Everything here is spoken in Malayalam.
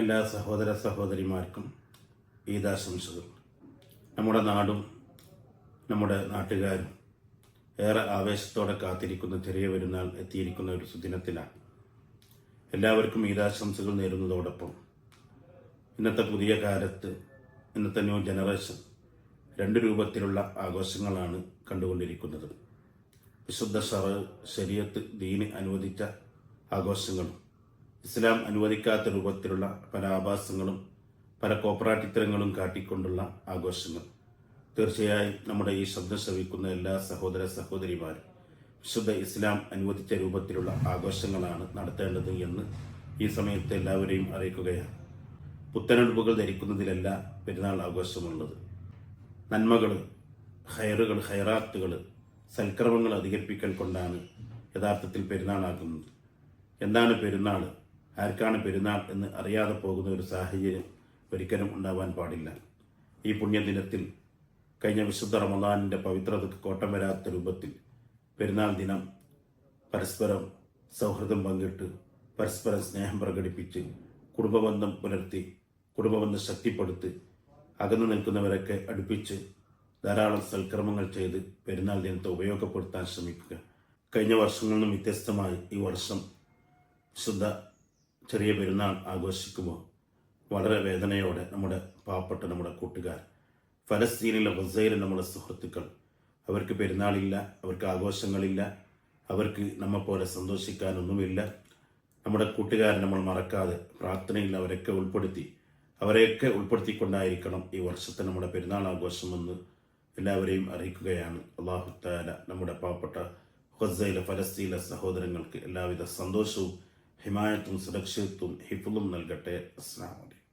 എല്ലാ സഹോദര സഹോദരിമാർക്കും ഈദാശംസകൾ. നമ്മുടെ നാടും നമ്മുടെ നാട്ടുകാരും ഏറെ ആവേശത്തോടെ കാത്തിരിക്കുന്ന ചെറിയ പെരുന്നാൾ എത്തിയിരിക്കുന്ന ഒരു സുദിനത്തിലാണ്. എല്ലാവർക്കും ഈദാശംസകൾ നേരുന്നതോടൊപ്പം ഇന്നത്തെ പുതിയ കാലത്ത് ഇന്നത്തെ ന്യൂ ജനറേഷൻ രണ്ട് രൂപത്തിലുള്ള ആഘോഷങ്ങളാണ് കണ്ടുകൊണ്ടിരിക്കുന്നത്. വിശുദ്ധ ശരീഅത്ത് ദീന് അനുവദിച്ച ആഘോഷങ്ങളും ഇസ്ലാം അനുവദിക്കാത്ത രൂപത്തിലുള്ള പല ആഭാസങ്ങളും പല കോപ്രാട്ടിത്തരങ്ങളും കാട്ടിക്കൊണ്ടുള്ള ആഘോഷങ്ങൾ. തീർച്ചയായും നമ്മുടെ ഈ ശബ്ദം ശ്രവിക്കുന്ന എല്ലാ സഹോദര സഹോദരിമാരും വിശുദ്ധ ഇസ്ലാം അനുവദിച്ച രൂപത്തിലുള്ള ആഘോഷങ്ങളാണ് നടത്തേണ്ടത് എന്ന് ഈ സമയത്ത് എല്ലാവരെയും അറിയിക്കുകയാണ്. പുത്തനുടുപ്പുകൾ ധരിക്കുന്നതിലല്ല പെരുന്നാൾ ആഘോഷമുള്ളത്. നന്മകൾ, ഹൈറുകൾ, ഹൈറാത്തുകൾ, സൽക്രമങ്ങൾ അധികരിപ്പിക്കൽ കൊണ്ടാണ് യഥാർത്ഥത്തിൽ പെരുന്നാളാക്കുന്നത്. എന്താണ് പെരുന്നാൾ, ആർക്കാണ് പെരുന്നാൾ എന്ന് അറിയാതെ പോകുന്ന ഒരു സാഹചര്യം ഒരിക്കലും ഉണ്ടാവാൻ പാടില്ല. ഈ പുണ്യദിനത്തിൽ കഴിഞ്ഞ വിശുദ്ധ റമദാനിൻ്റെ പവിത്രതയ്ക്ക് കോട്ടം വരാത്ത രൂപത്തിൽ പെരുന്നാൾ ദിനം പരസ്പരം സൗഹൃദം പങ്കിട്ട് പരസ്പരം സ്നേഹം പ്രകടിപ്പിച്ച് കുടുംബബന്ധം പുലർത്തി കുടുംബബന്ധം ശക്തിപ്പെടുത്തി അകന്നു നിൽക്കുന്നവരൊക്കെ അടുപ്പിച്ച് ധാരാളം സൽക്രമങ്ങൾ ചെയ്ത് പെരുന്നാൾ ദിനത്തെ ഉപയോഗപ്പെടുത്താൻ ശ്രമിക്കുക. കഴിഞ്ഞ വർഷങ്ങളിൽ നിന്നും വ്യത്യസ്തമായി ഈ വർഷം വിശുദ്ധ ചെറിയ പെരുന്നാൾ ആഘോഷിക്കുമ്പോൾ വളരെ വേദനയോടെ നമ്മുടെ പാവപ്പെട്ട നമ്മുടെ കൂട്ടുകാർ, ഫലസ്തീനിലെ ഗസയിലെ നമ്മുടെ സുഹൃത്തുക്കൾ, അവർക്ക് പെരുന്നാളില്ല, അവർക്ക് ആഘോഷങ്ങളില്ല, അവർക്ക് നമ്മെപ്പോലെ സന്തോഷിക്കാനൊന്നുമില്ല. നമ്മുടെ കൂട്ടുകാരെ നമ്മൾ മറക്കാതെ പ്രാർത്ഥനയിൽ അവരെയൊക്കെ ഉൾപ്പെടുത്തിക്കൊണ്ടായിരിക്കണം ഈ വർഷത്തെ നമ്മുടെ പെരുന്നാൾ ആഘോഷമെന്ന് എല്ലാവരെയും അറിയിക്കുകയാണ്. അല്ലാഹു തആല നമ്മുടെ പാവപ്പെട്ട ഗസയിലെ ഫലസ്തീനിലെ സഹോദരങ്ങൾക്ക് എല്ലാവിധ സന്തോഷവും ഹിമായത്തും സുരക്ഷിതത്വവും ഹിഫ്ളും നൽകട്ടെ. അസ്സലാമു അലൈക്കും.